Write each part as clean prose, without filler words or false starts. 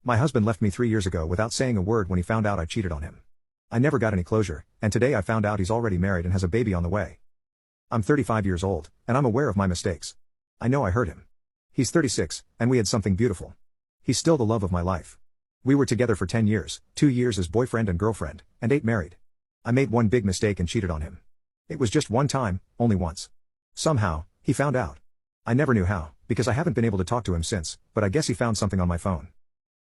My husband left me 3 years ago without saying a word when he found out I cheated on him. I never got any closure, and today I found out he's already married and has a baby on the way. I'm 35 years old, and I'm aware of my mistakes. I know I hurt him. He's 36, and we had something beautiful. He's still the love of my life. We were together for 10 years, 2 years as boyfriend and girlfriend, and 8 married. I made one big mistake and cheated on him. It was just one time, only once. Somehow, he found out. I never knew how, because I haven't been able to talk to him since, but I guess he found something on my phone.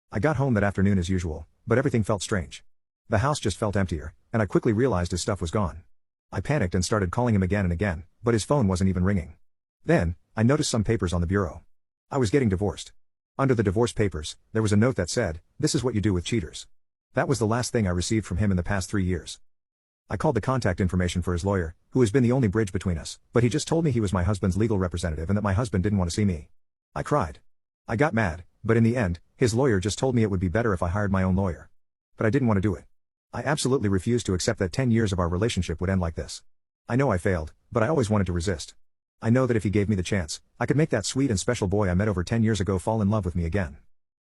I got home that afternoon as usual, but everything felt strange. The house just felt emptier, and I quickly realized his stuff was gone. I panicked and started calling him again and again, but his phone wasn't even ringing. Then, I noticed some papers on the bureau. I was getting divorced. Under the divorce papers, there was a note that said, "This is what you do with cheaters." That was the last thing I received from him in the past 3 years. I called the contact information for his lawyer, who has been the only bridge between us, but he just told me he was my husband's legal representative and that my husband didn't want to see me. I cried. I got mad, but in the end, his lawyer just told me it would be better if I hired my own lawyer. But I didn't want to do it. I absolutely refused to accept that 10 years of our relationship would end like this. I know I failed, but I always wanted to resist. I know that if he gave me the chance, I could make that sweet and special boy I met over 10 years ago fall in love with me again.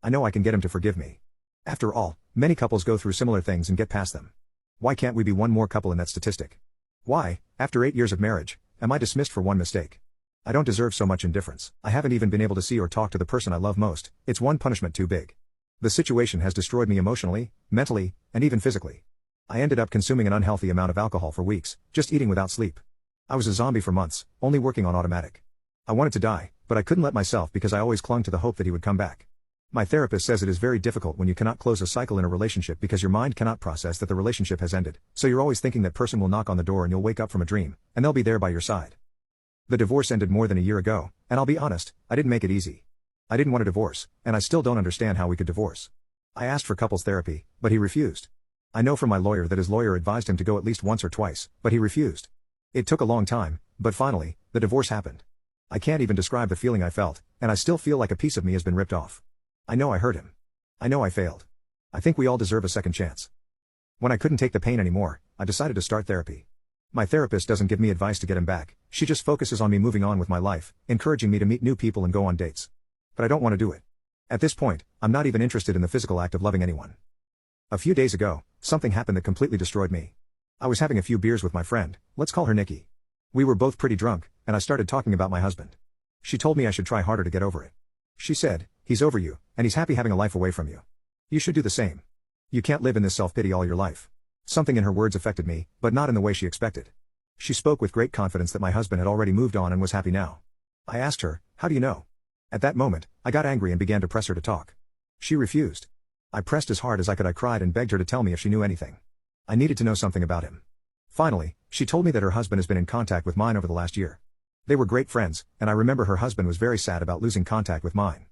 I know I can get him to forgive me. After all, many couples go through similar things and get past them. Why can't we be one more couple in that statistic? Why, after 8 years of marriage, am I dismissed for one mistake? I don't deserve so much indifference. I haven't even been able to see or talk to the person I love most. It's one punishment too big. The situation has destroyed me emotionally, mentally, and even physically. I ended up consuming an unhealthy amount of alcohol for weeks, just eating without sleep. I was a zombie for months, only working on automatic. I wanted to die, but I couldn't let myself because I always clung to the hope that he would come back. My therapist says it is very difficult when you cannot close a cycle in a relationship because your mind cannot process that the relationship has ended, so you're always thinking that person will knock on the door and you'll wake up from a dream, and they'll be there by your side. The divorce ended more than a year ago, and I'll be honest, I didn't make it easy. I didn't want a divorce, and I still don't understand how we could divorce. I asked for couples therapy, but he refused. I know from my lawyer that his lawyer advised him to go at least once or twice, but he refused. It took a long time, but finally, the divorce happened. I can't even describe the feeling I felt, and I still feel like a piece of me has been ripped off. I know I hurt him. I know I failed. I think we all deserve a second chance. When I couldn't take the pain anymore, I decided to start therapy. My therapist doesn't give me advice to get him back, she just focuses on me moving on with my life, encouraging me to meet new people and go on dates. But I don't want to do it. At this point, I'm not even interested in the physical act of loving anyone. A few days ago, something happened that completely destroyed me. I was having a few beers with my friend, let's call her Nikki. We were both pretty drunk, and I started talking about my husband. She told me I should try harder to get over it. She said, "He's over you, and he's happy having a life away from you. You should do the same. You can't live in this self-pity all your life." Something in her words affected me, but not in the way she expected. She spoke with great confidence that my husband had already moved on and was happy now. I asked her, "How do you know?" At that moment, I got angry and began to press her to talk. She refused. I pressed as hard as I could. I cried and begged her to tell me if she knew anything. I needed to know something about him. Finally, she told me that her husband has been in contact with mine over the last year. They were great friends, and I remember her husband was very sad about losing contact with mine.